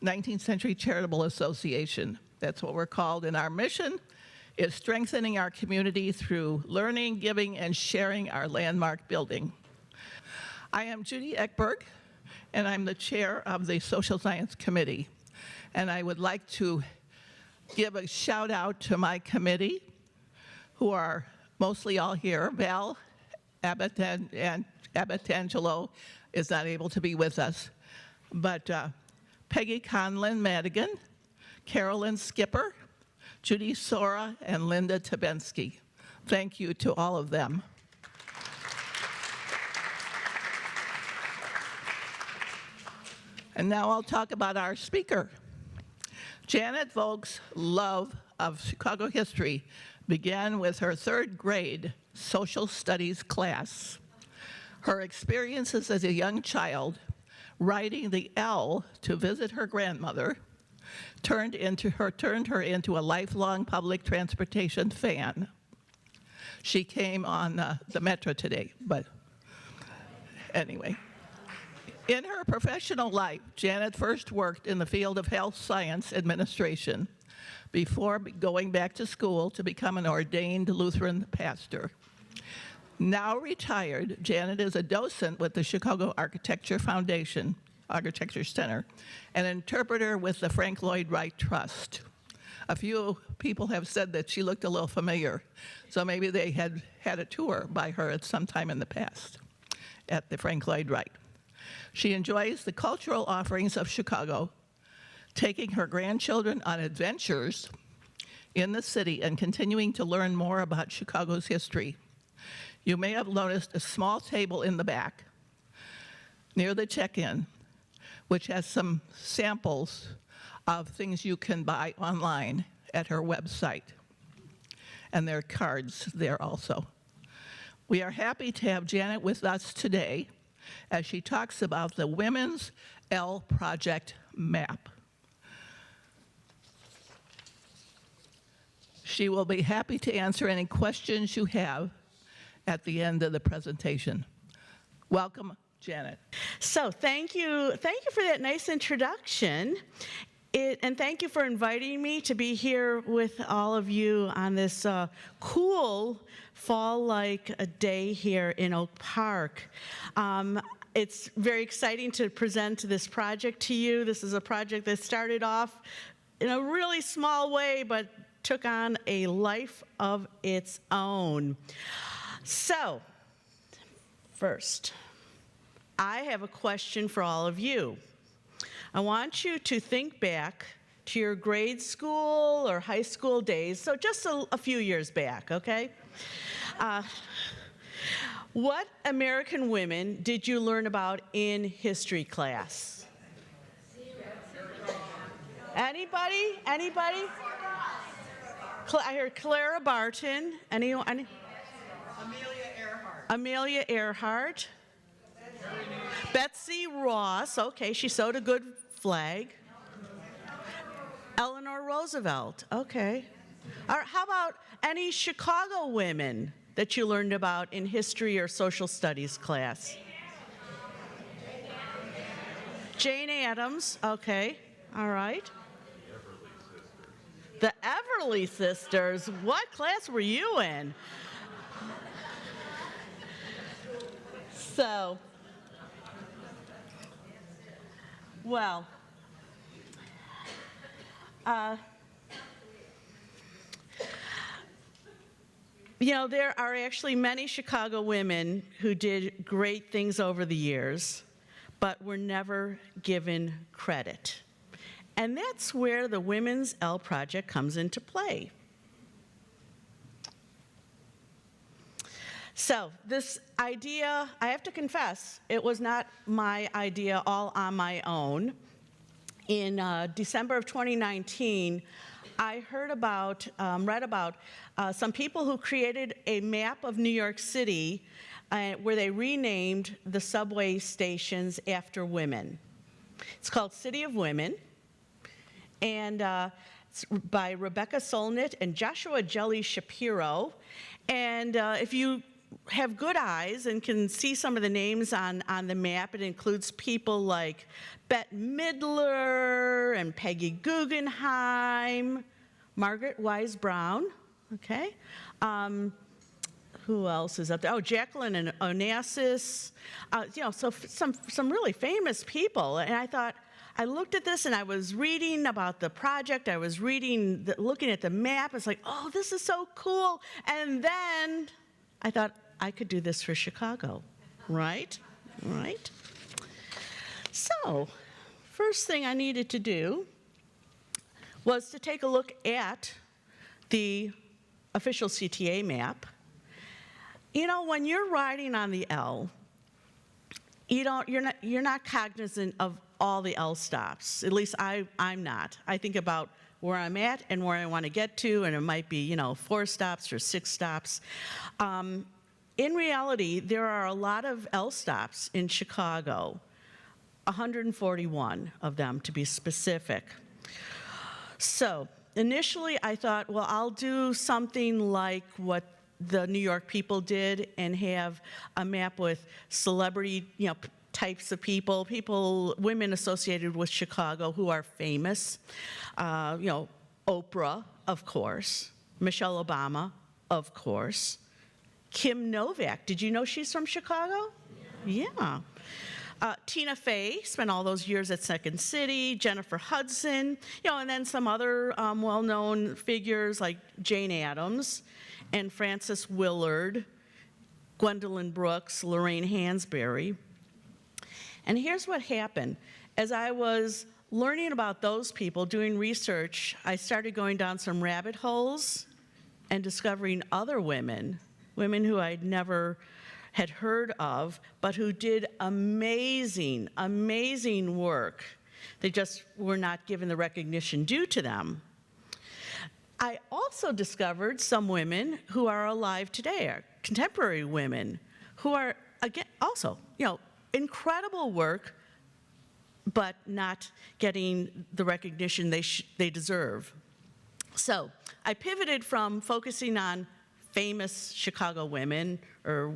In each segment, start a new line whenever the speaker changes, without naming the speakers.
19th Century Charitable Association. That's what we're called, and our mission is strengthening our community through learning, giving, and sharing our landmark building. I am Judy Eckberg, and I'm the chair of the Social Science Committee. And I would like to give a shout out to my committee, who are mostly all here. Val Abbott-Angelo is not able to be with us, but Peggy Conlin Madigan, Carolyn Skipper, Judy Sora, and Linda Tabensky. Thank you to all of them. And now I'll talk about our speaker. Janet Vogel's love of Chicago history began with her third grade social studies class. Her experiences as a young child, riding the L to visit her grandmother, turned her into a lifelong public transportation fan. She came on the Metro today, but anyway. In her professional life, Janet first worked in the field of health science administration before going back to school to become an ordained Lutheran pastor. Now retired, Janet is a docent with the Chicago Architecture Foundation, Architecture Center, an interpreter with the Frank Lloyd Wright Trust. A few people have said that she looked a little familiar, so maybe they had had a tour by her at some time in the past at the Frank Lloyd Wright. She enjoys the cultural offerings of Chicago, taking her grandchildren on adventures in the city and continuing to learn more about Chicago's history. You may have noticed a small table in the back near the check-in, which has some samples of things you can buy online at her website. And there are cards there also. We are happy to have Janet with us today as she talks about the Women's L Project map. She will be happy to answer any questions you have at the end of the presentation. Welcome, Janet.
So thank you for that nice introduction. And thank you for inviting me to be here with all of you on this cool fall-like day here in Oak Park. It's very exciting to present this project to you. This is a project that started off in a really small way, but took on a life of its own. So, first, I have a question for all of you. I want you to think back to your grade school or high school days, so just a few years back, okay? What American women did you learn about in history class? Anybody? Anybody? I heard Clara Barton. Anyone?
Amelia Earhart.
Amelia Earhart. Betsy Ross. Okay, she sewed a good flag. Eleanor Roosevelt. Okay. All right, how about any Chicago women that you learned about in history or social studies class? Jane Addams. Okay. All right. The Everly Sisters. What class were you in? So, well, you know, there are actually many Chicago women who did great things over the years, but were never given credit. And that's where the Women's L Project comes into play. So this idea, I have to confess, it was not my idea all on my own. In December of 2019, I heard about, read about some people who created a map of New York City where they renamed the subway stations after women. It's called City of Women, and it's by Rebecca Solnit and Joshua Jelly Shapiro. And if you have good eyes and can see some of the names on the map, it includes people like Bette Midler and Peggy Guggenheim, Margaret Wise Brown, okay? Who else is up there? Oh, Jacqueline and Onassis, so some really famous people. And I thought, I looked at this and I was reading about the project. I was looking at the map. It's like, oh, this is so cool. And then I thought I could do this for Chicago, right? Right? So, first thing I needed to do was to take a look at the official CTA map. You know, when you're riding on the L, you're not cognizant of all the L stops. At least I'm not. I think about where I'm at and where I want to get to, and it might be 4 stops or 6 stops. In reality, there are a lot of L stops in Chicago, 141 of them to be specific. So initially I thought, well, I'll do something like what the New York people did and have a map with celebrity, types of people, women associated with Chicago who are famous. Oprah, of course. Michelle Obama, of course. Kim Novak, did you know she's from Chicago? Yeah. Tina Fey spent all those years at Second City, Jennifer Hudson, and then some other well-known figures like Jane Addams and Frances Willard, Gwendolyn Brooks, Lorraine Hansberry. And here's what happened. As I was learning about those people, doing research, I started going down some rabbit holes and discovering other women who I'd never had heard of, but who did amazing, amazing work. They just were not given the recognition due to them. I also discovered some women who are alive today, are contemporary women, who are, again, also, incredible work, but not getting the recognition they deserve. So I pivoted from focusing on famous Chicago women, or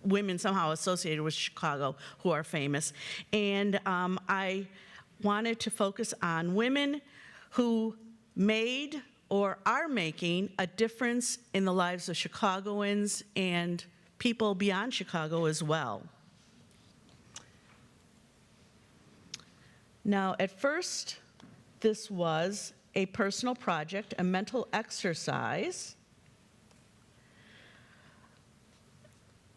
women somehow associated with Chicago who are famous, and I wanted to focus on women who made or are making a difference in the lives of Chicagoans and people beyond Chicago as well. Now, at first, this was a personal project, a mental exercise.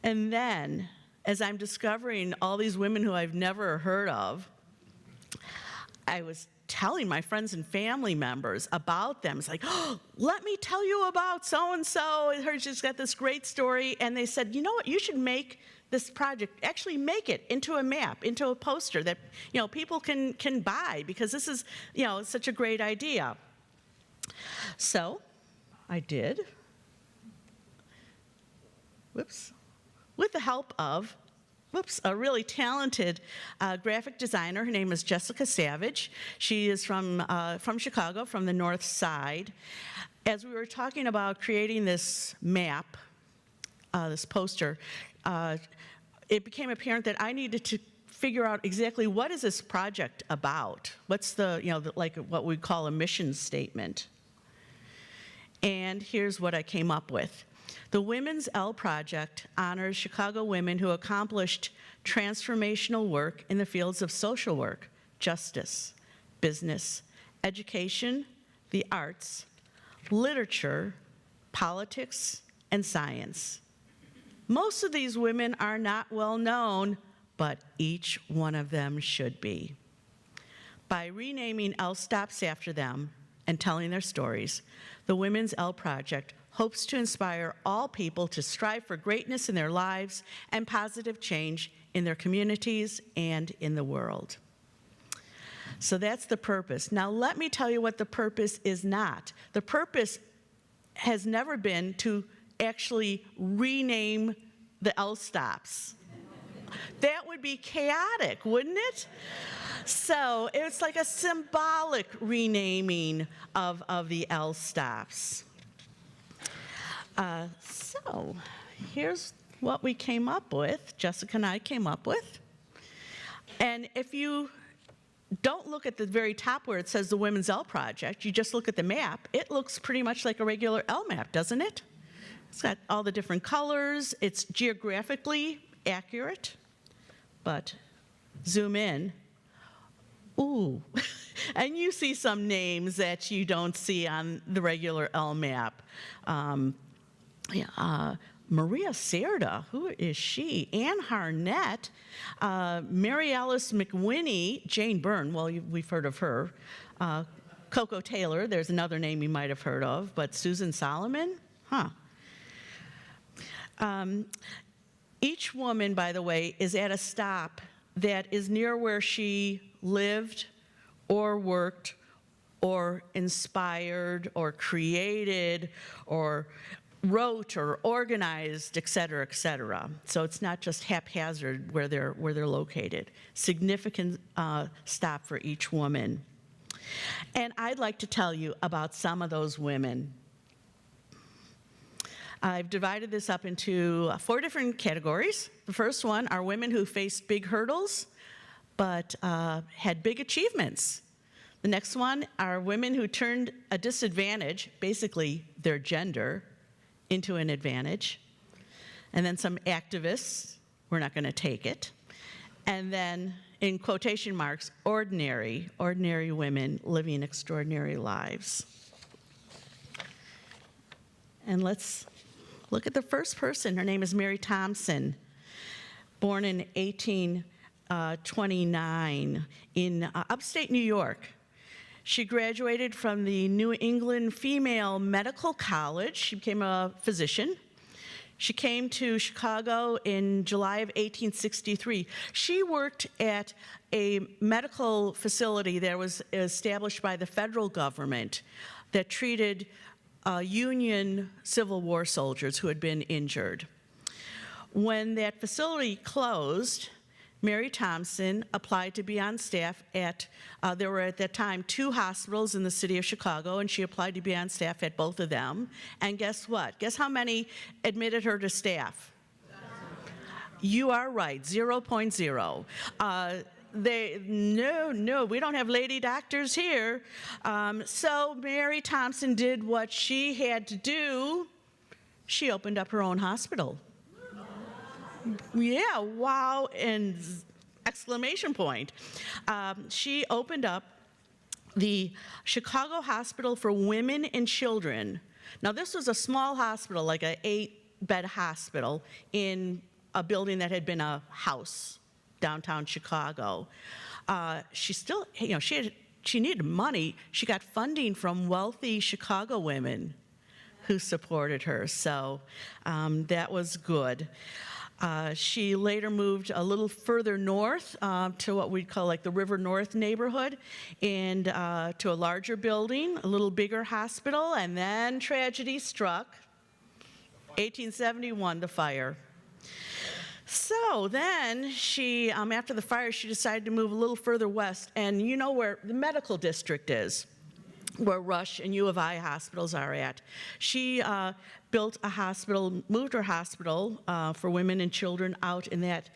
And then, as I'm discovering all these women who I've never heard of, I was telling my friends and family members about them. It's like, oh, let me tell you about so-and-so. She's got this great story. And they said, you know what, you should make this project, actually make it into a map, into a poster that people can buy, because this is such a great idea. So I did. Whoops. With the help of a really talented graphic designer. Her name is Jessica Savage. She is from Chicago, from the North Side. As we were talking about creating this map, this poster, it became apparent that I needed to figure out exactly what is this project about. What's like what we call a mission statement. And here's what I came up with. The Women's L Project honors Chicago women who accomplished transformational work in the fields of social work, justice, business, education, the arts, literature, politics, and science. Most of these women are not well known, but each one of them should be. By renaming L stops after them and telling their stories, the Women's L Project hopes to inspire all people to strive for greatness in their lives and positive change in their communities and in the world. So that's the purpose. Now let me tell you what the purpose is not. The purpose has never been to actually rename the L stops. That would be chaotic, wouldn't it? So it's like a symbolic renaming of the L stops. So here's what we came up with, Jessica and I came up with. And if you don't look at the very top where it says the Women's L Project, you just look at the map, it looks pretty much like a regular L map, doesn't it? It's got all the different colors, it's geographically accurate, but zoom in, ooh, and you see some names that you don't see on the regular L map. Maria Cerda, who is she? Ann Harnett, Mary Alice McWhinney, Jane Byrne, well, we've heard of her. Coco Taylor, there's another name you might have heard of, but Susan Solomon? Each woman, by the way, is at a stop that is near where she lived or worked or inspired or created or wrote or organized, et cetera, et cetera. So it's not just haphazard where they're located. Significant stop for each woman. And I'd like to tell you about some of those women. I've divided this up into 4 different categories. The first one are women who faced big hurdles, but had big achievements. The next one are women who turned a disadvantage, basically their gender, into an advantage. And then some activists, we're not going to take it. And then, in quotation marks, ordinary women living extraordinary lives. And let's look at the first person. Her name is Mary Thompson, born in 1829 in upstate New York. She graduated from the New England Female Medical College. She became a physician. She came to Chicago in July of 1863. She worked at a medical facility that was established by the federal government that treated Union Civil War soldiers who had been injured. When that facility closed, Mary Thompson applied to be on staff at, there were at that time 2 hospitals in the city of Chicago, and she applied to be on staff at both of them. And guess what? Guess how many admitted her to staff? You are right, 0.0. No, we don't have lady doctors here. So Mary Thompson did what she had to do. She opened up her own hospital. Yeah, wow, and exclamation point. She opened up the Chicago Hospital for Women and Children. Now, this was a small hospital, like an 8-bed hospital in a building that had been a house downtown Chicago. She still, she needed money. She got funding from wealthy Chicago women who supported her, so that was good. She later moved a little further north to what we'd call like the River North neighborhood, and to a larger building, a little bigger hospital, and then tragedy struck. 1871, the fire. So then she, after the fire, she decided to move a little further west, and you know where the medical district is, where Rush and U of I hospitals are at. She built a hospital, moved her hospital for women and children out in that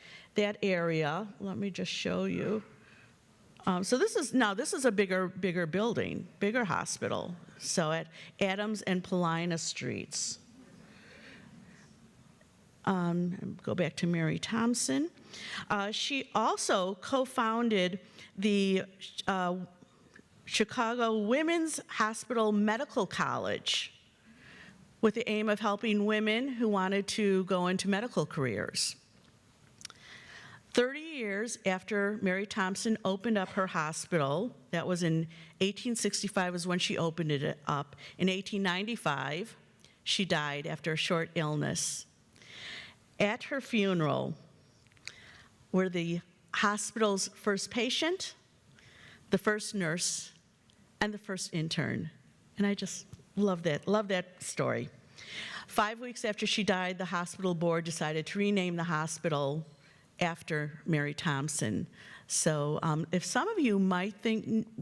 area. Let me just show you. So this is a bigger building, bigger hospital. So at Adams and Paulina Streets. Go back to Mary Thompson. She also co-founded the Chicago Women's Hospital Medical College with the aim of helping women who wanted to go into medical careers. 30 years after Mary Thompson opened up her hospital, that was in 1865 was when she opened it up. In 1895, she died after a short illness. At her funeral were the hospital's first patient, the first nurse, and the first intern. And I just love that story. 5 weeks after she died, the hospital board decided to rename the hospital after Mary Thompson. So if some of you might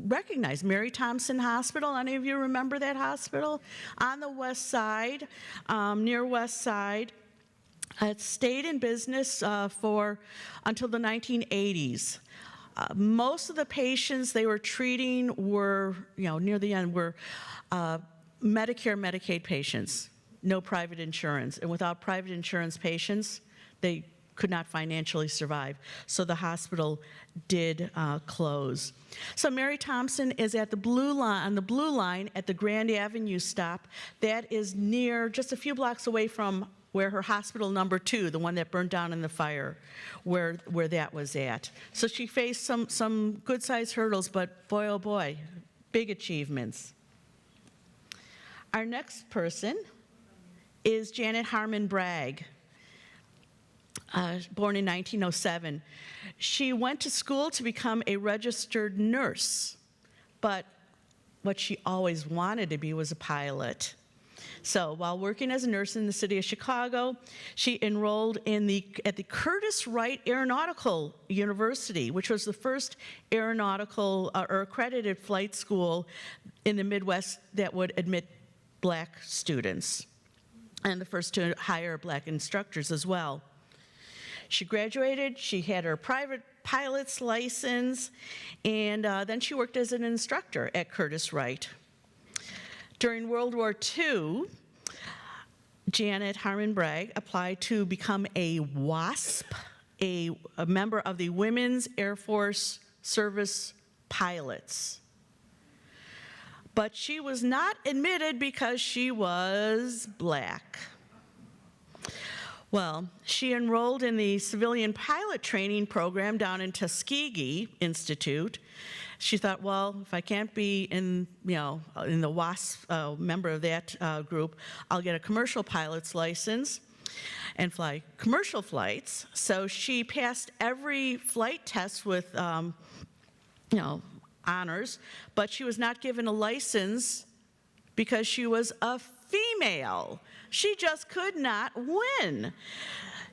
recognize Mary Thompson Hospital, any of you remember that hospital? On the west side, near West Side. It stayed in business until the 1980s. Most of the patients they were treating were, near the end, were Medicare, Medicaid patients, no private insurance. And without private insurance patients, they could not financially survive. So the hospital did close. So Mary Thompson is at the blue line, on the blue line at the Grand Avenue stop. That is near, just a few blocks away from where her hospital number 2, the one that burned down in the fire, where that was at. So she faced some good-sized hurdles, but boy, oh boy, big achievements. Our next person is Janet Harmon Bragg, born in 1907. She went to school to become a registered nurse, but what she always wanted to be was a pilot. So while working as a nurse in the city of Chicago, she enrolled at the Curtis Wright Aeronautical University, which was the first aeronautical or accredited flight school in the Midwest that would admit black students, and the first to hire black instructors as well. She graduated, she had her private pilot's license, and then she worked as an instructor at Curtis Wright. During World War II, Janet Harmon Bragg applied to become a WASP, a member of the Women's Air Force Service Pilots. But she was not admitted because she was black. Well, she enrolled in the civilian pilot training program down in Tuskegee Institute. She thought, well, if I can't be in the WASP member of that group, I'll get a commercial pilot's license and fly commercial flights. So she passed every flight test with, honors, but she was not given a license because she was a female. She just could not win.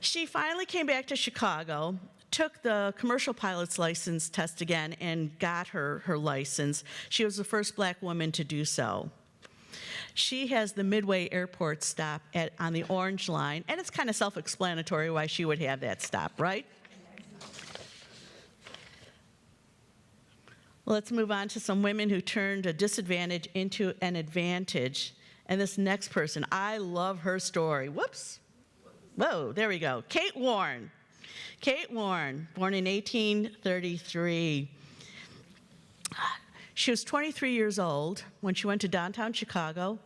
She finally came back to Chicago, took the commercial pilot's license test again, and got her license. She was the first black woman to do so. She has the Midway Airport stop on the Orange Line, and it's kind of self-explanatory why she would have that stop, right? Let's move on to some women who turned a disadvantage into an advantage. And this next person, I love her story. Whoops. Whoa, there we go. Kate Warren. Kate Warren, born in 1833. She was 23 years old when she went to downtown Chicago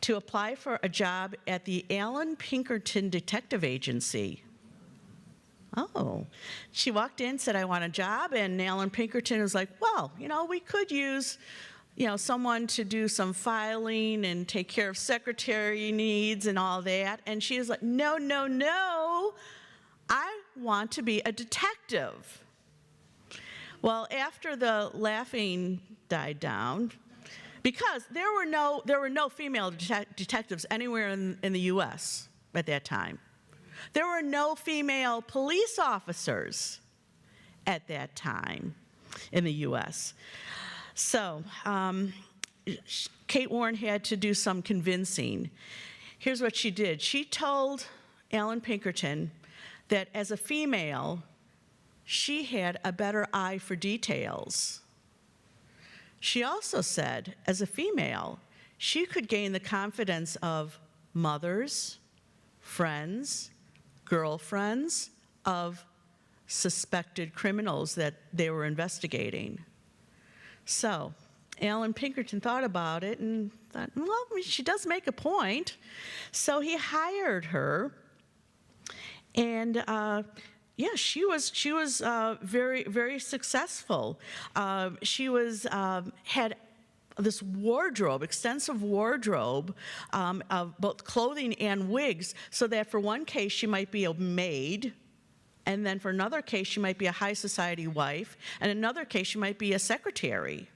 to apply for a job at the Allen Pinkerton Detective Agency. Oh, she walked in, said, I want a job, and Alan Pinkerton was like, well, we could use, someone to do some filing and take care of secretary needs and all that. And she was like, no, no, no, I want to be a detective. Well, after the laughing died down, because there were no female detectives anywhere in the U.S. at that time. There were no female police officers at that time in the U.S. So Kate Warren had to do some convincing. Here's what she did. She told Alan Pinkerton that as a female, she had a better eye for details. She also said, as a female, she could gain the confidence of mothers, friends, girlfriends of suspected criminals that they were investigating. So Alan Pinkerton thought about it and thought, well, she does make a point. So he hired her, and she was very, very successful. She had this wardrobe, extensive wardrobe of both clothing and wigs, so that for one case she might be a maid, and then for another case she might be a high society wife, and another case she might be a secretary.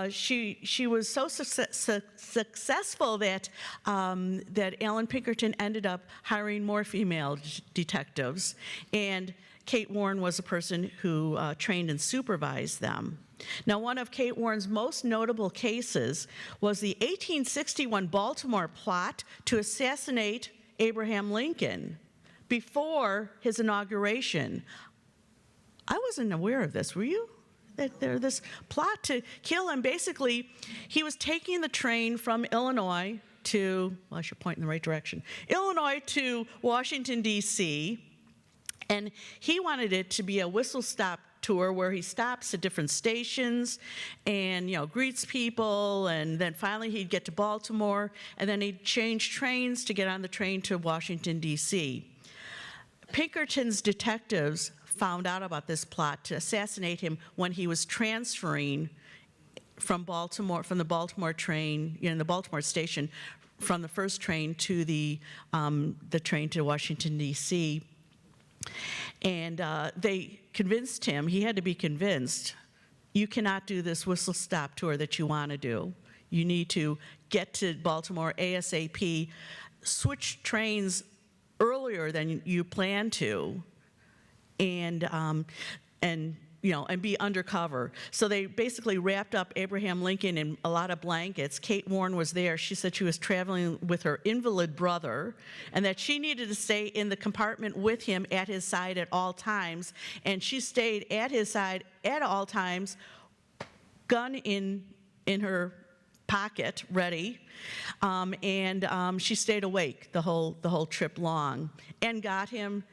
She was so successful that Alan Pinkerton ended up hiring more female detectives, and Kate Warren was a person who trained and supervised them. Now, one of Kate Warren's most notable cases was the 1861 Baltimore plot to assassinate Abraham Lincoln before his inauguration. I wasn't aware of this, were you? That there this plot to kill him. Basically, he was taking the train from Illinois to, well, I should point in the right direction, Illinois to Washington, D.C., and he wanted it to be a whistle-stop tour where he stops at different stations and, greets people, and then finally he'd get to Baltimore, and then he'd change trains to get on the train to Washington, D.C. Pinkerton's detectives found out about this plot to assassinate him when he was transferring from the Baltimore train, the Baltimore station, from the first train to the train to Washington, D.C. And they convinced him, he had to be convinced, you cannot do this whistle-stop tour that you want to do. You need to get to Baltimore ASAP, switch trains earlier than you plan to, and be undercover. So they basically wrapped up Abraham Lincoln in a lot of blankets. Kate Warren was there. She said she was traveling with her invalid brother and that she needed to stay in the compartment with him at his side at all times. And she stayed at his side at all times, gun in her pocket, ready, and she stayed awake the whole trip long and got him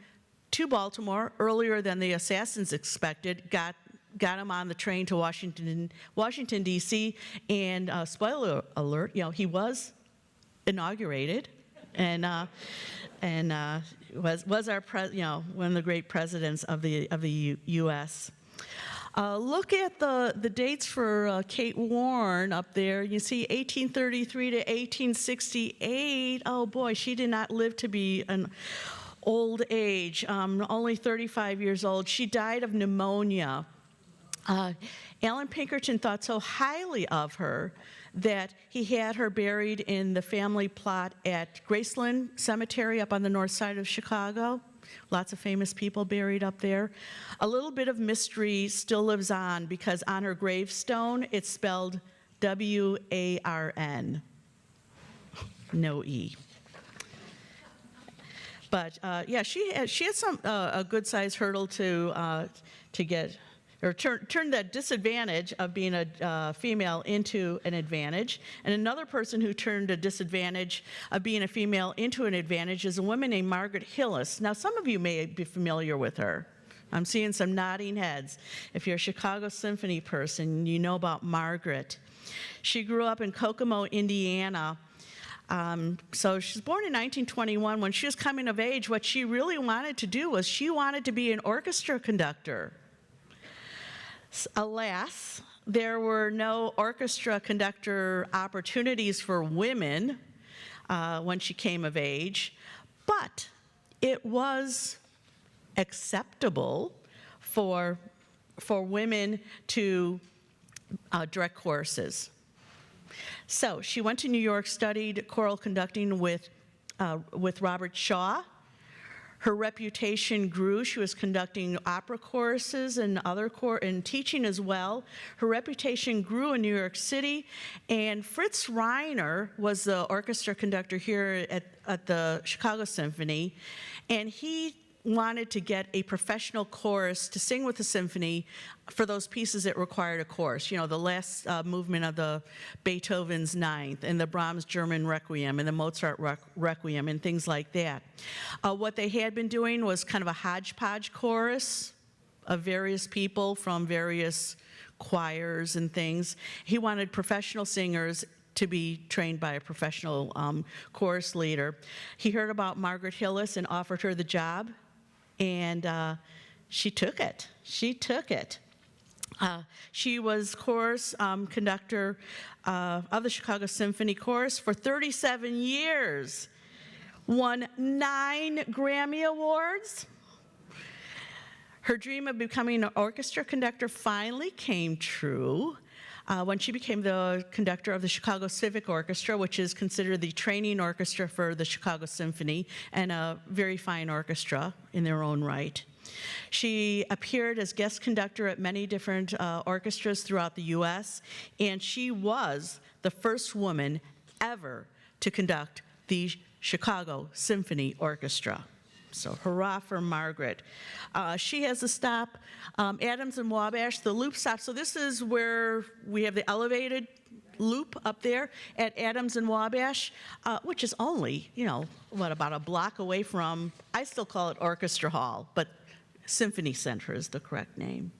to Baltimore earlier than the assassins expected, got him on the train to Washington, D.C., and spoiler alert, he was inaugurated, and was our one of the great presidents of the U.S. Look at the dates for Kate Warren up there. You see 1833 to 1868. Oh boy, she did not live to be an old age, only 35 years old. She died of pneumonia. Alan Pinkerton thought so highly of her that he had her buried in the family plot at Graceland Cemetery up on the north side of Chicago. Lots of famous people buried up there. A little bit of mystery still lives on because on her gravestone it's spelled W-A-R-N, no E. But she had some a good-sized hurdle to get, or turn that disadvantage of being a female into an advantage. And another person who turned a disadvantage of being a female into an advantage is a woman named Margaret Hillis. Now, some of you may be familiar with her. I'm seeing some nodding heads. If you're a Chicago Symphony person, you know about Margaret. She grew up in Kokomo, Indiana. So she was born in 1921. When she was coming of age, what she really wanted to do was she wanted to be an orchestra conductor. Alas, there were no orchestra conductor opportunities for women when she came of age, but it was acceptable for women to direct choruses. So she went to New York, studied choral conducting with Robert Shaw. Her reputation grew. She was conducting opera choruses and and teaching as well. Her reputation grew in New York City, and Fritz Reiner was the orchestra conductor here at the Chicago Symphony, and he wanted to get a professional chorus to sing with the symphony for those pieces that required a chorus. The last movement of the Beethoven's Ninth and the Brahms German Requiem and the Mozart Requiem and things like that. What they had been doing was kind of a hodgepodge chorus of various people from various choirs and things. He wanted professional singers to be trained by a professional chorus leader. He heard about Margaret Hillis and offered her the job. And she took it. She was chorus conductor of the Chicago Symphony Chorus for 37 years, won 9 Grammy Awards. Her dream of becoming an orchestra conductor finally came true when she became the conductor of the Chicago Civic Orchestra, which is considered the training orchestra for the Chicago Symphony, and a very fine orchestra in their own right. She appeared as guest conductor at many different orchestras throughout the U.S., and she was the first woman ever to conduct the Chicago Symphony Orchestra. So hurrah for Margaret. She has a stop, Adams and Wabash, the loop stop. So this is where we have the elevated loop up there at Adams and Wabash, which is only, about a block away from, I still call it Orchestra Hall, but Symphony Center is the correct name.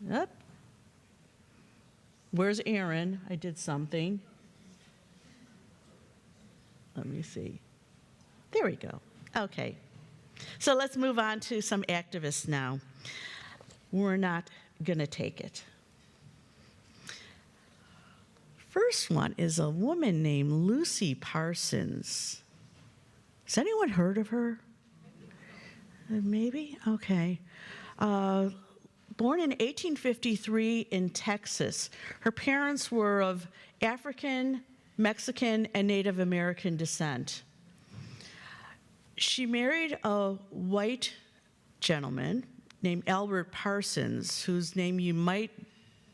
Yep. Where's Aaron? I did something. Let me see. There we go. Okay. So let's move on to some activists now. We're not going to take it. First one is a woman named Lucy Parsons. Has anyone heard of her? Maybe? Okay. Born in 1853 in Texas. Her parents were of African, Mexican, and Native American descent. She married a white gentleman named Albert Parsons, whose name you might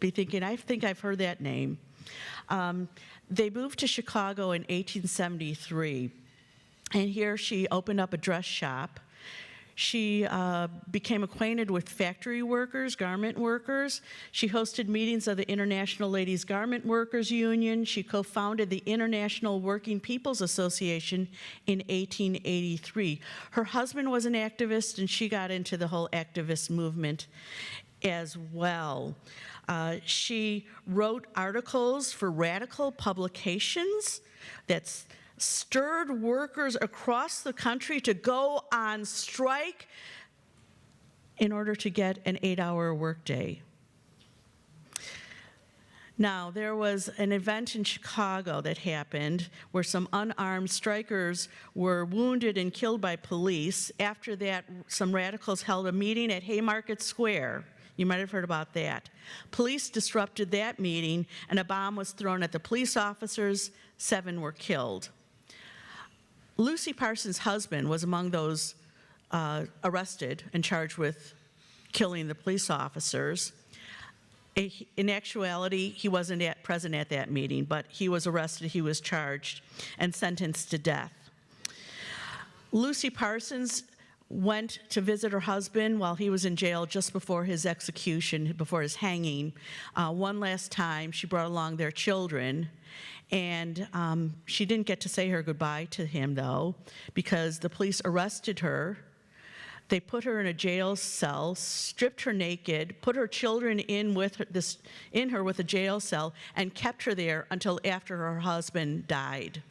be thinking, I think I've heard that name. They moved to Chicago in 1873, and here she opened up a dress shop. She became acquainted with factory workers, garment workers. She hosted meetings of the International Ladies Garment Workers Union. She co-founded the International Working People's Association in 1883. Her husband was an activist, and she got into the whole activist movement as well. She wrote articles for radical publications that's stirred workers across the country to go on strike in order to get an 8-hour workday. Now, there was an event in Chicago that happened where some unarmed strikers were wounded and killed by police. After that, some radicals held a meeting at Haymarket Square. You might have heard about that. Police disrupted that meeting, and a bomb was thrown at the police officers. 7 were killed. Lucy Parsons' husband was among those arrested and charged with killing the police officers. In actuality, he wasn't present at that meeting, but he was arrested, he was charged, and sentenced to death. Lucy Parsons went to visit her husband while he was in jail just before his execution, before his hanging. One last time, she brought along their children, and she didn't get to say her goodbye to him, though, because the police arrested her. They put her in a jail cell, stripped her naked, put her children in her with a jail cell, and kept her there until after her husband died.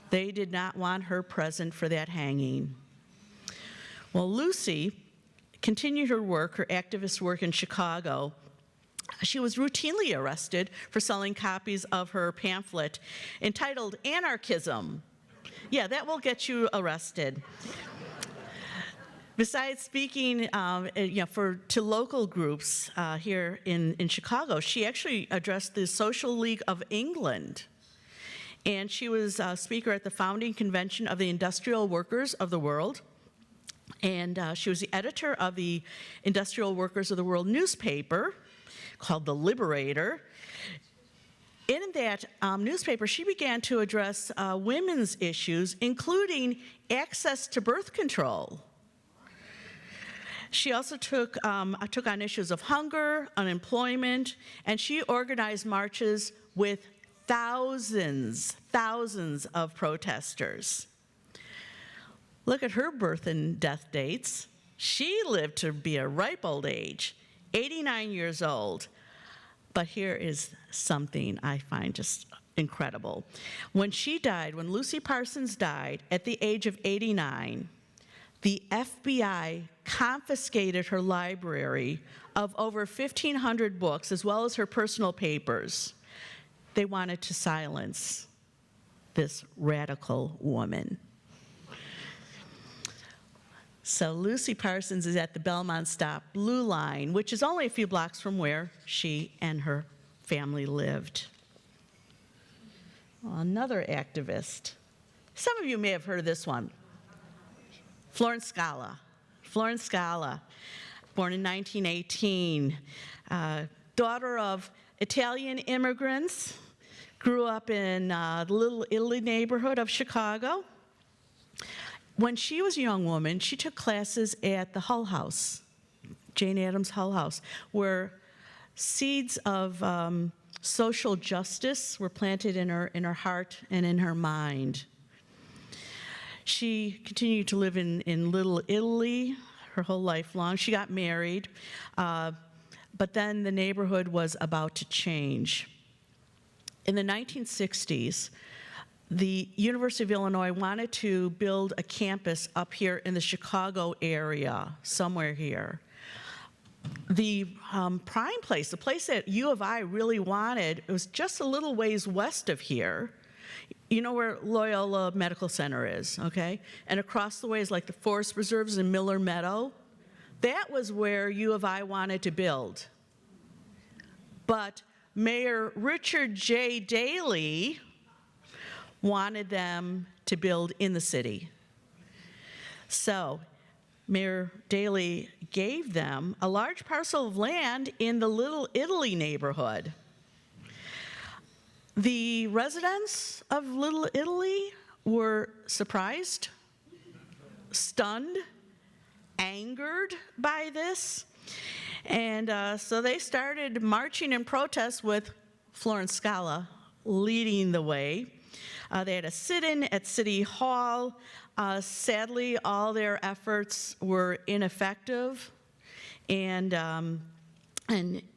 They did not want her present for that hanging. Well, Lucy continued her work, her activist work in Chicago. She was routinely arrested for selling copies of her pamphlet entitled Anarchism. Yeah, that will get you arrested. Besides speaking to local groups here in Chicago, she actually addressed the Social League of England. And she was a speaker at the founding convention of the Industrial Workers of the World. And she was the editor of the Industrial Workers of the World newspaper called The Liberator. In that newspaper, she began to address women's issues, including access to birth control. She also took on issues of hunger, unemployment, and she organized marches with thousands of protesters. Look at her birth and death dates. She lived to be a ripe old age, 89 years old. But here is something I find just incredible. When Lucy Parsons died at the age of 89, the FBI confiscated her library of over 1,500 books, as well as her personal papers. They wanted to silence this radical woman. So Lucy Parsons is at the Belmont Stop Blue Line, which is only a few blocks from where she and her family lived. Well, another activist. Some of you may have heard of this one. Florence Scala. Florence Scala, born in 1918, daughter of Italian immigrants, grew up in the Little Italy neighborhood of Chicago. When she was a young woman, she took classes at the Hull House, Jane Addams Hull House, where seeds of social justice were planted in her heart and in her mind. She continued to live in Little Italy her whole life long. She got married, but then the neighborhood was about to change. In the 1960s, the University of Illinois wanted to build a campus up here in the Chicago area, somewhere here. The prime place, the place that U of I really wanted, it was just a little ways west of here. You know where Loyola Medical Center is, okay? And across the way is like the forest reserves in Miller Meadow. That was where U of I wanted to build. But Mayor Richard J. Daley wanted them to build in the city. So Mayor Daley gave them a large parcel of land in the Little Italy neighborhood. The residents of Little Italy were surprised, stunned, angered by this, and so they started marching in protest with Florence Scala leading the way. They had a sit-in at City Hall. Sadly, all their efforts were ineffective, and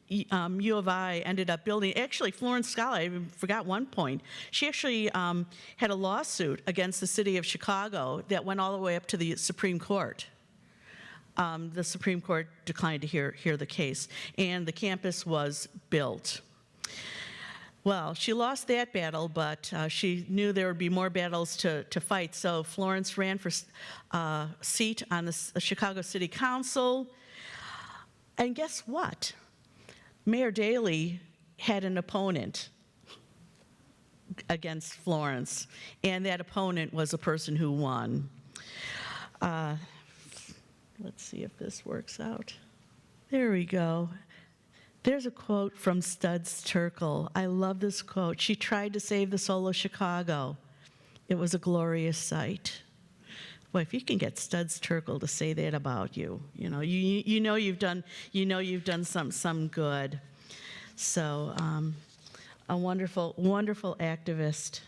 U of I ended up building, actually Florence Scala, I forgot one point, she actually had a lawsuit against the city of Chicago that went all the way up to the Supreme Court. The Supreme Court declined to hear the case, and the campus was built. Well, she lost that battle, but she knew there would be more battles to fight, so Florence ran for a seat on the Chicago City Council, and guess what? Mayor Daley had an opponent against Florence, and that opponent was a person who won. Let's see if this works out. There we go. There's a quote from Studs Terkel. I love this quote. She tried to save the soul of Chicago. It was a glorious sight. Well, if you can get Studs Terkel to say that about you, you know you've done some good. So, a wonderful, wonderful activist.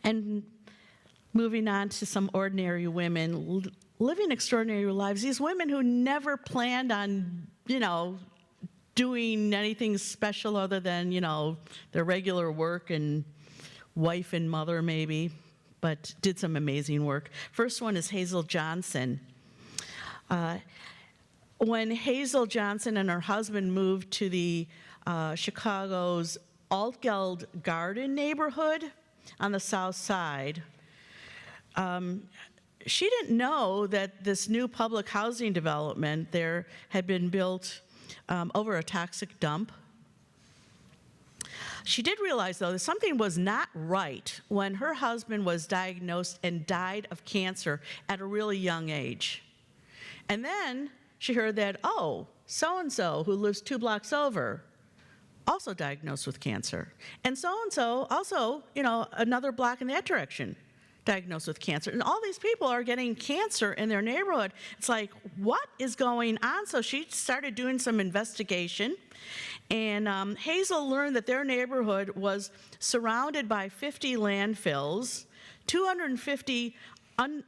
And moving on to some ordinary women living extraordinary lives. These women who never planned on, doing anything special other than, their regular work and wife and mother maybe, but did some amazing work. First one is Hazel Johnson. When Hazel Johnson and her husband moved to the Chicago's Altgeld Garden neighborhood on the south side, she didn't know that this new public housing development there had been built over a toxic dump. She did realize, though, that something was not right when her husband was diagnosed and died of cancer at a really young age. And then she heard that, so-and-so who lives 2 blocks over, also diagnosed with cancer. And so-and-so also, another block in that direction, diagnosed with cancer. And all these people are getting cancer in their neighborhood. It's like, what is going on? So she started doing some investigation, and Hazel learned that their neighborhood was surrounded by 50 landfills, 250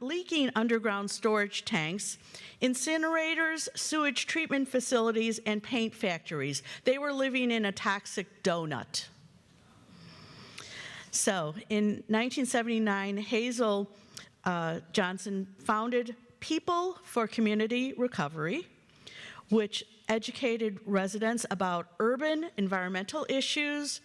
leaking underground storage tanks, incinerators, sewage treatment facilities, and paint factories. They were living in a toxic donut. So in 1979, Hazel Johnson founded People for Community Recovery, which educated residents about urban environmental issues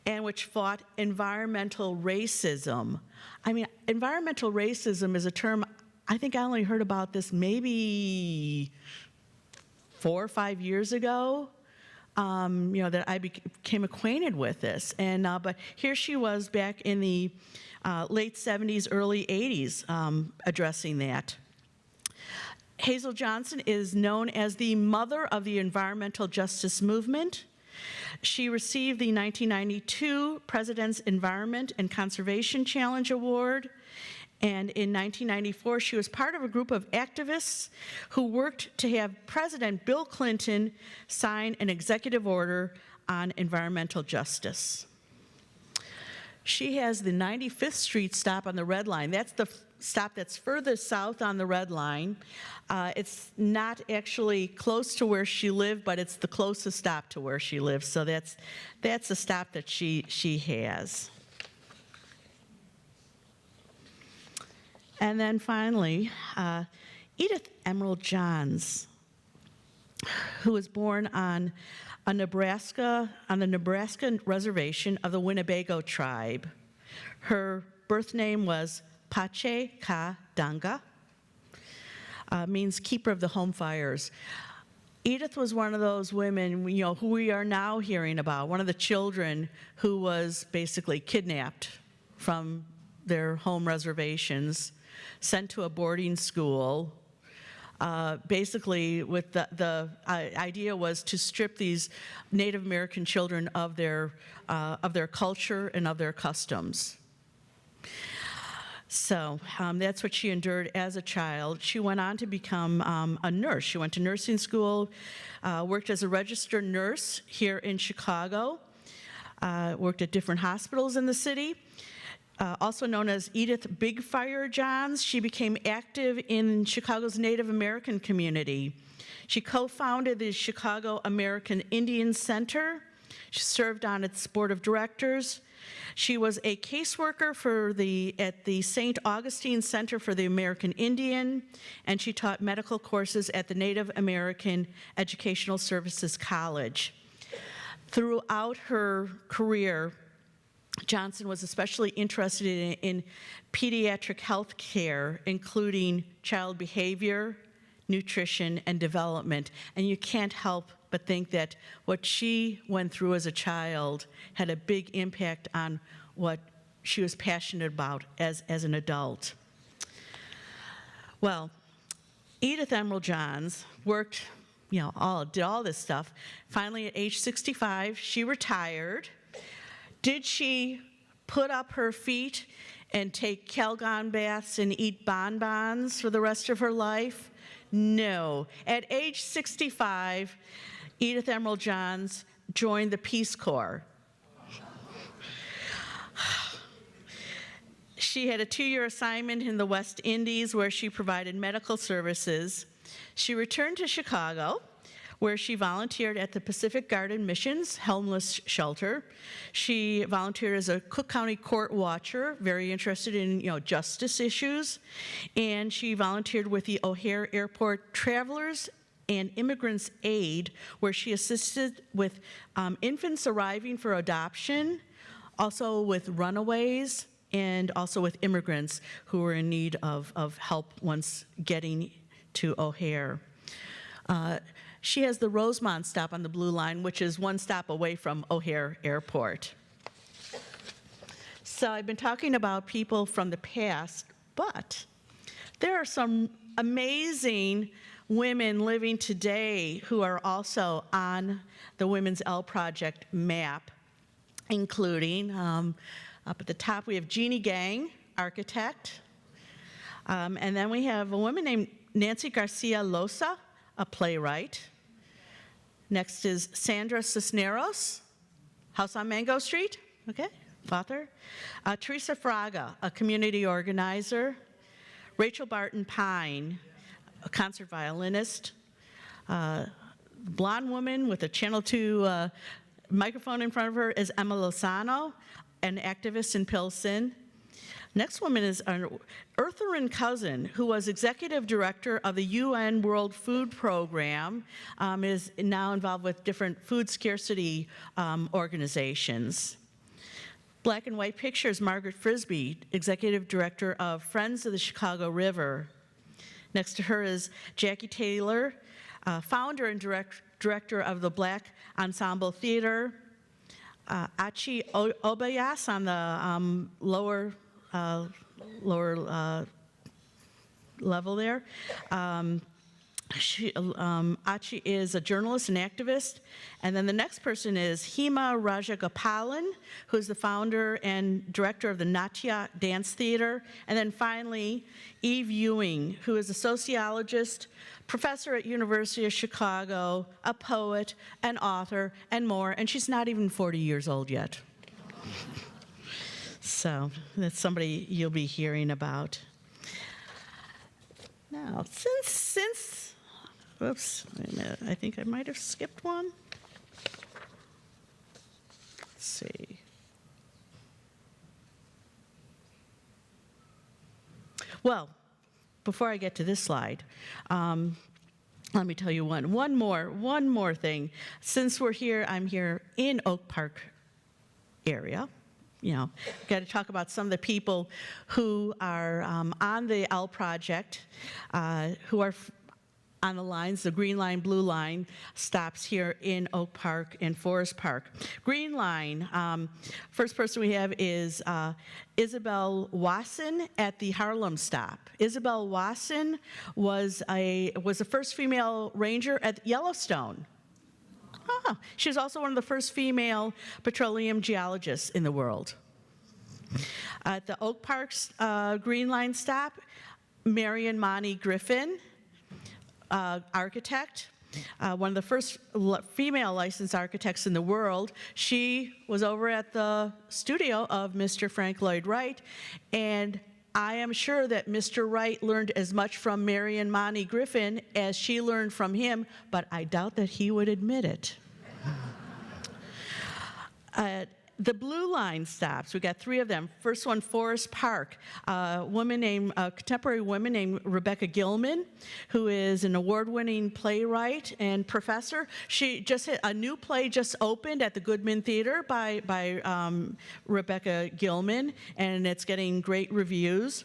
and which fought environmental racism. I mean, environmental racism is a term, I think I only heard about this maybe 4 or 5 years ago. That I became acquainted with this. And but here she was back in the late 70s, early 80s, addressing that. Hazel Johnson is known as the mother of the environmental justice movement. She received the 1992 President's Environment and Conservation Challenge Award. And in 1994, she was part of a group of activists who worked to have President Bill Clinton sign an executive order on environmental justice. She has the 95th Street stop on the Red Line. That's the stop that's furthest south on the Red Line. It's not actually close to where she lived, but it's the closest stop to where she lives. So that's the stop that she has. And then finally, Edith Emerald Johns, who was born on the Nebraska reservation of the Winnebago tribe. Her birth name was Pache Ka Danga, means keeper of the home fires. Edith was one of those women, who we are now hearing about, one of the children who was basically kidnapped from their home reservations, sent to a boarding school. Basically, with the idea was to strip these Native American children of their culture and of their customs. So that's what she endured as a child. She went on to become a nurse. She went to nursing school, worked as a registered nurse here in Chicago, worked at different hospitals in the city. Also known as Edith Big Fire Johns, she became active in Chicago's Native American community. She co-founded the Chicago American Indian Center. She served on its board of directors. She was a caseworker at the St. Augustine Center for the American Indian, and she taught medical courses at the Native American Educational Services College. Throughout her career, Johnson was especially interested in pediatric health care, including child behavior, nutrition, and development. And you can't help but think that what she went through as a child had a big impact on what she was passionate about as an adult. Well, Edith Emerald Johns worked, did all this stuff. Finally, at age 65, she retired. Did she put up her feet and take Calgon baths and eat bonbons for the rest of her life? No. At age 65, Edith Emerald Johns joined the Peace Corps. She had a 2-year assignment in the West Indies where she provided medical services. She returned to Chicago, where she volunteered at the Pacific Garden Mission's homeless shelter. She volunteered as a Cook County court watcher, very interested in justice issues, and she volunteered with the O'Hare Airport Travelers and Immigrants Aid, where she assisted with infants arriving for adoption, also with runaways, and also with immigrants who were in need of help once getting to O'Hare. She has the Rosemont stop on the Blue Line, which is one stop away from O'Hare Airport. So I've been talking about people from the past, but there are some amazing women living today who are also on the Women's L Project map, including, up at the top, we have Jeannie Gang, architect. And then we have a woman named Nancy Garcia Loza, a playwright. Next is Sandra Cisneros, House on Mango Street, okay, author. Teresa Fraga, a community organizer. Rachel Barton Pine, a concert violinist. Blonde woman with a Channel 2 microphone in front of her is Emma Lozano, an activist in Pilsen. Next woman is Eartharin Cousin, who was executive director of the UN World Food Program, is now involved with different food scarcity organizations. Black and White Pictures, Margaret Frisbee, executive director of Friends of the Chicago River. Next to her is Jackie Taylor, founder and director of the Black Ensemble Theater. Achi Obayas on the lower level there. Achi is a journalist and activist. And then the next person is Hema Rajagopalan, who's the founder and director of the Natya Dance Theater. And then finally, Eve Ewing, who is a sociologist, professor at University of Chicago, a poet, an author, and more. And she's not even 40 years old yet. So that's somebody you'll be hearing about. Now, since oops, wait a minute, I think I might have skipped one. Let's see. Well, before I get to this slide, let me tell you one more thing. Since we're here, I'm here in Oak Park area. You know, got to talk about some of the people who are on the L project, who are on the lines. The Green Line, Blue Line stops here in Oak Park and Forest Park. Green Line, first person we have is Isabel Wasson at the Harlem stop. Isabel Wasson was the first female ranger at Yellowstone. She was also one of the first female petroleum geologists in the world. At the Oak Park's Green Line stop, Marion Monty Griffin, architect, one of the first female licensed architects in the world. She was over at the studio of Mr. Frank Lloyd Wright, and I am sure that Mr. Wright learned as much from Marion Monty Griffin as she learned from him, but I doubt that he would admit it. The Blue Line stops, we got 3 of them. First one, Forest Park. A contemporary woman named Rebecca Gilman, who is an award-winning playwright and professor. She just hit a new play just opened at the Goodman Theater by Rebecca Gilman, and it's getting great reviews.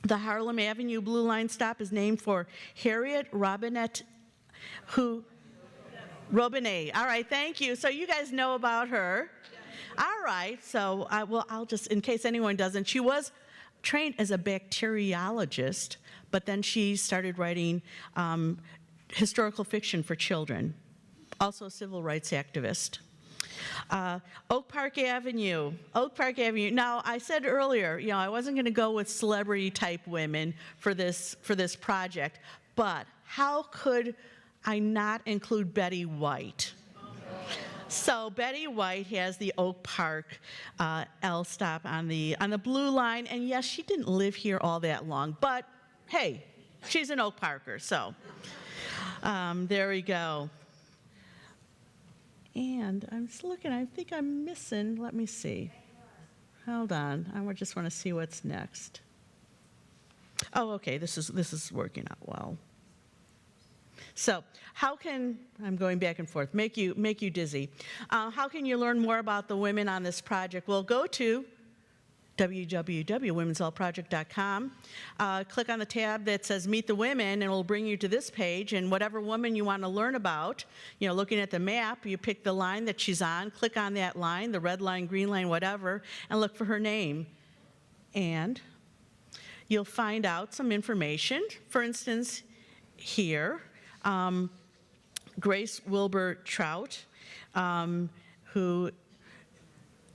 The Harlem Avenue Blue Line stop is named for Harriet Robinette, Robinet. All right, thank you. So you guys know about her. All right, so I'll just, in case anyone doesn't, she was trained as a bacteriologist, but then she started writing historical fiction for children. Also a civil rights activist. Oak Park Avenue. Now, I said earlier, I wasn't going to go with celebrity-type women for this project, but how could I not include Betty White? So Betty White has the Oak Park L stop on the Blue Line, and yes, she didn't live here all that long, but hey, she's an Oak Parker, so there we go. And I'm just looking, I think I'm missing, let me see. Hold on, I just want to see what's next. Oh, okay, this is working out well. So how can, I'm going back and forth, make you dizzy. How can you learn more about the women on this project? Well, go to www.womensallproject.com. Click on the tab that says Meet the Women, and it'll bring you to this page, and whatever woman you want to learn about, looking at the map, you pick the line that she's on, click on that line, the red line, green line, whatever, and look for her name. And you'll find out some information. For instance, here, Grace Wilbur Trout, who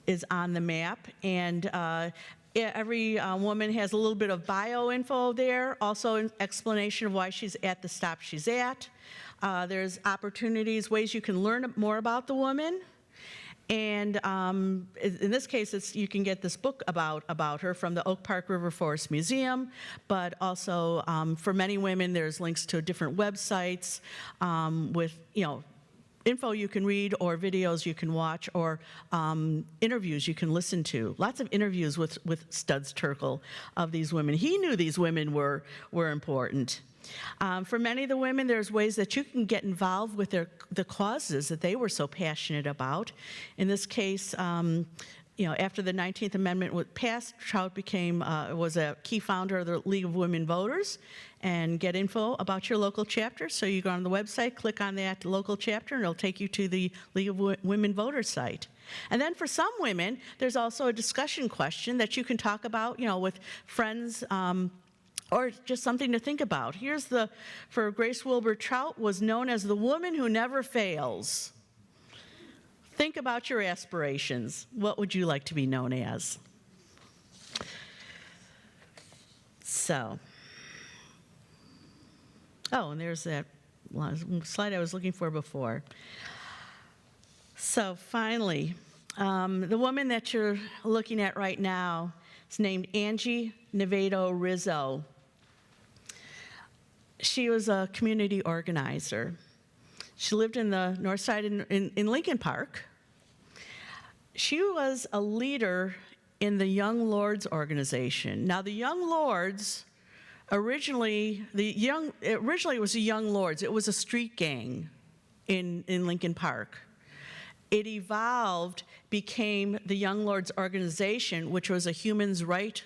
is on the map, and every woman has a little bit of bio info there, also an explanation of why she's at the stop she's at. There's opportunities, ways you can learn more about the woman. And in this case, you can get this book about her from the Oak Park River Forest Museum, but also for many women, there's links to different websites with, info you can read or videos you can watch or interviews you can listen to. Lots of interviews with Studs Terkel of these women. He knew these women were important. For many of the women, there's ways that you can get involved with the causes that they were so passionate about. In this case, after the 19th Amendment was passed, Trout was a key founder of the League of Women Voters, and get info about your local chapter. So you go on the website, click on that local chapter, and it'll take you to the League of Women Voters site. And then for some women, there's also a discussion question that you can talk about, with friends, or just something to think about. For Grace Wilbur Trout was known as the woman who never fails. Think about your aspirations. What would you like to be known as? So, and there's that slide I was looking for before. So finally, the woman that you're looking at right now is named Angie Nevado Rizzo. She was a community organizer. She lived in the north side in Lincoln Park. She was a leader in the Young Lords organization. Now, the Young Lords, originally it was the Young Lords. It was a street gang in Lincoln Park. It evolved, became the Young Lords organization, which was a human rights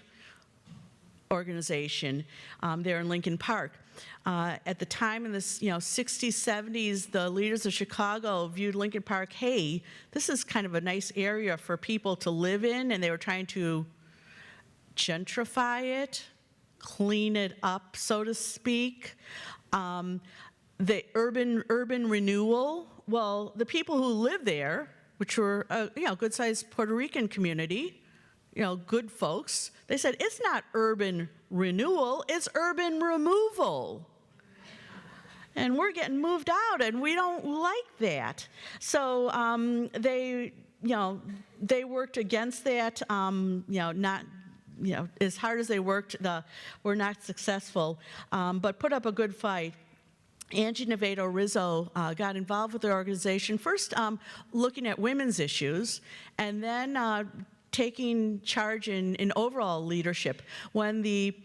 organization there in Lincoln Park. At the time in the 60s, 70s, the leaders of Chicago viewed Lincoln Park, hey, this is kind of a nice area for people to live in, and they were trying to gentrify it, clean it up, so to speak. The urban renewal, well, the people who lived there, which were a good-sized Puerto Rican community, good folks, they said, it's not urban renewal, it's urban removal. And we're getting moved out, and we don't like that. So they worked against that. Not as hard as they worked, were not successful, but put up a good fight. Angie Nevado Rizzo got involved with the organization, first looking at women's issues, and then taking charge in overall leadership. When the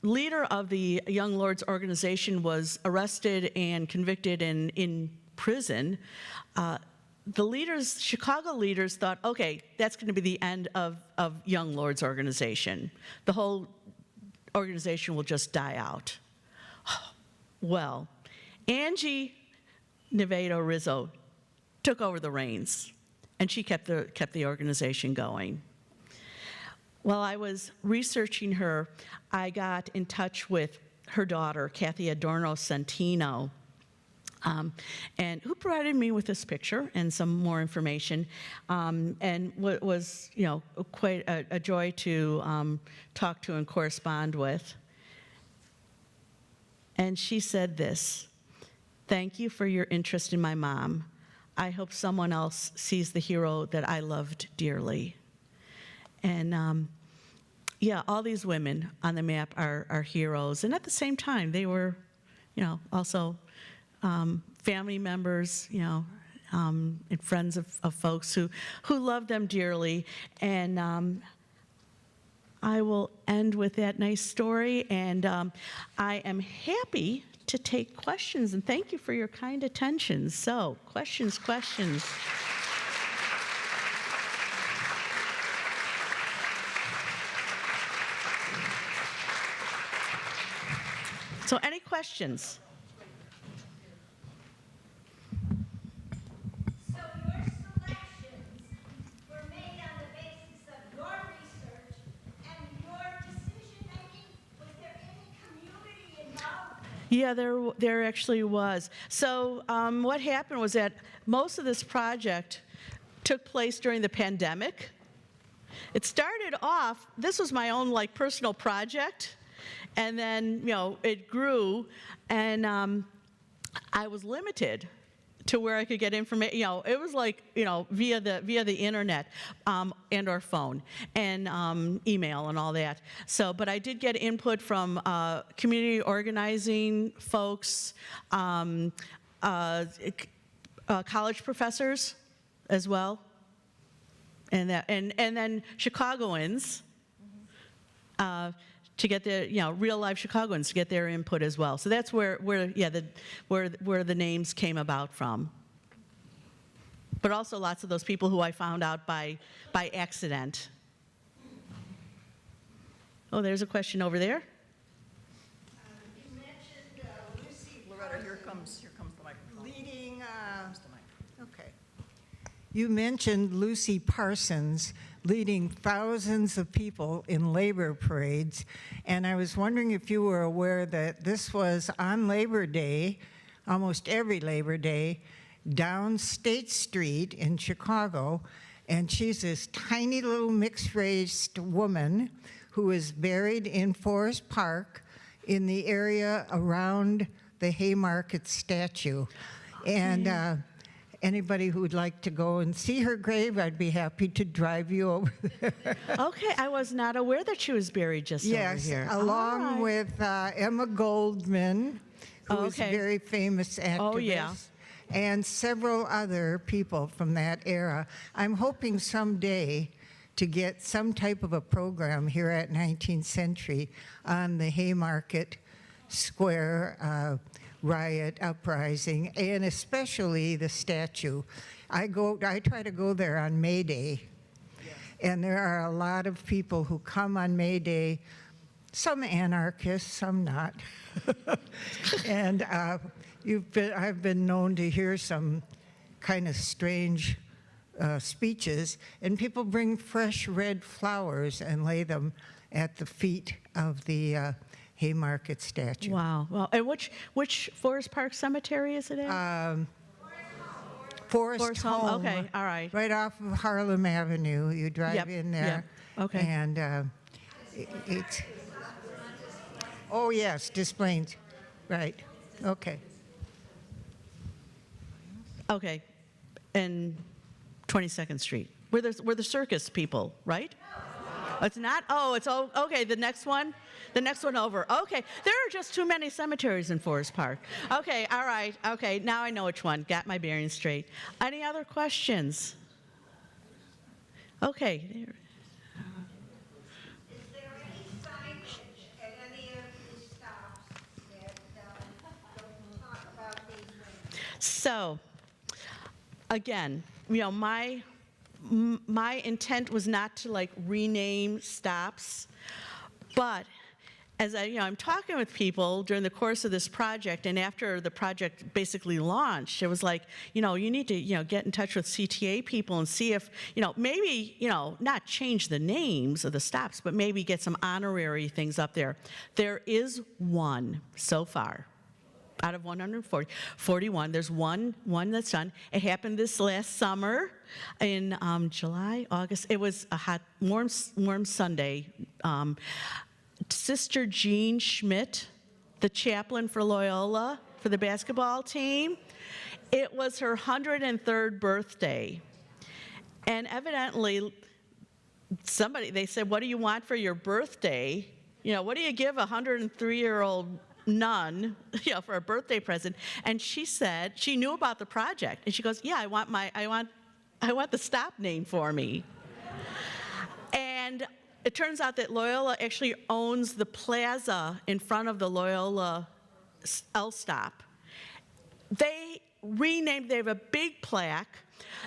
leader of the Young Lords organization was arrested and convicted in prison, Chicago leaders thought, okay, that's going to be the end of Young Lords organization. The whole organization will just die out. Well, Angie Nevado Rizzo took over the reins, and she kept the organization going. While I was researching her, I got in touch with her daughter, Kathy Adorno Santino, and who provided me with this picture and some more information, and what was, quite a joy to talk to and correspond with. And she said this: "Thank you for your interest in my mom. I hope someone else sees the hero that I loved dearly." And all these women on the map are heroes. And at the same time, they were, also family members, and friends of folks who loved them dearly. And I will end with that nice story. And I am happy to take questions. And thank you for your kind attention. So, questions. So any questions?
So your selections were made on the basis of your research and your decision making? Was there any community involved?
Yeah, there actually was. So what happened was that most of this project took place during the pandemic. It started off, this was my own personal project. And then, it grew, and I was limited to where I could get information. It was via the internet and our phone and email and all that. So, but I did get input from community organizing folks, college professors as well, and then Chicagoans. To get the real life Chicagoans to get their input as well. So that's where the names came about from. But also lots of those people who I found out by accident. Oh, there's a question over there.
You mentioned Lucy
Loretta, here comes the microphone.
leading.
Comes the mic.
Okay.
You mentioned Lucy Parsons leading thousands of people in labor parades, and I was wondering if you were aware that this was on Labor Day, almost every Labor Day, down State Street in Chicago, and she's this tiny little mixed-raced woman who is buried in Forest Park in the area around the Haymarket statue. And anybody who would like to go and see her grave, I'd be happy to drive you over there.
Okay, I was not aware that she was buried just over
Yes,
here.
along
All right.
with Emma Goldman, who was a
Okay.
very famous activist.
Oh, yeah.
And several other people from that era. I'm hoping someday to get some type of a program here at 19th Century on the Haymarket Square riot uprising, and especially the statue. I try to go there on May Day, and there are a lot of people who come on May Day, some anarchists, some not. And I've been known to hear some kind of strange speeches, and people bring fresh red flowers and lay them at the feet of the Haymarket statue.
Wow. Well, and which Forest Park Cemetery is it at?
Forest Home.
Okay, all right.
Right off of Harlem Avenue. You drive
Yep,
in there.
yep, okay.
And it's. Oh, yes, Des Plaines. Right. Okay.
Okay, and 22nd Street. We're the circus people, right? It's not? Oh, okay, the next one? The next one over. Okay, there are just too many cemeteries in Forest Park. Okay, all right, okay, now I know which one. Got my bearings straight. Any other questions? Okay.
Is there any signage at any of these stops that don't talk about these women?
So, again, my intent was not to like rename stops, but as I'm talking with people during the course of this project, and after the project basically launched, it was like, you need to, get in touch with CTA people and see if, maybe, not change the names of the stops, but maybe get some honorary things up there. There is one so far. Out of 141, there's one that's done. It happened this last summer in July, August. It was a hot, warm Sunday. Sister Jean Schmidt, the chaplain for Loyola, for the basketball team, it was her 103rd birthday. And evidently, they said, what do you want for your birthday? What do you give a 103-year-old nun, for a birthday present? And she said she knew about the project, and she goes, "Yeah, I want the stop name for me." And it turns out that Loyola actually owns the plaza in front of the Loyola L stop. They have a big plaque.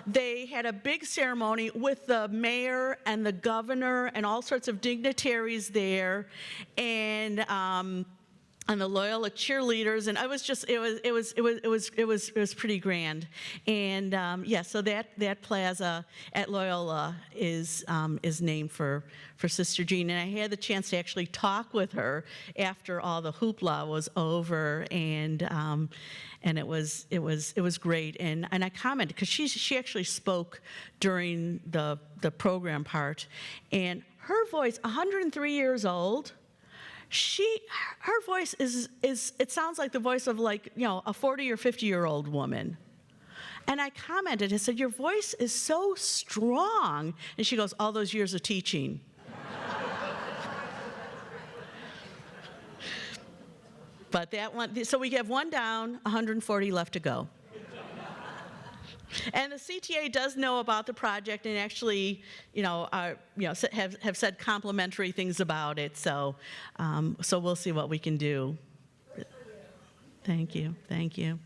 They had a big ceremony with the mayor and the governor and all sorts of dignitaries there, and the Loyola cheerleaders, and it was pretty grand. And so that plaza at Loyola is named for Sister Jean. And I had the chance to actually talk with her after all the hoopla was over, and it was great. And I commented because she actually spoke during the program part, and her voice, 103 years old. Her voice it sounds like the voice of a 40 or 50-year-old woman. And I commented, I said, your voice is so strong. And she goes, all those years of teaching. But that one, so we have one down, 140 left to go. And the CTA does know about the project and actually, have said complimentary things about it. So, so we'll see what we can do. Thank you. Thank you.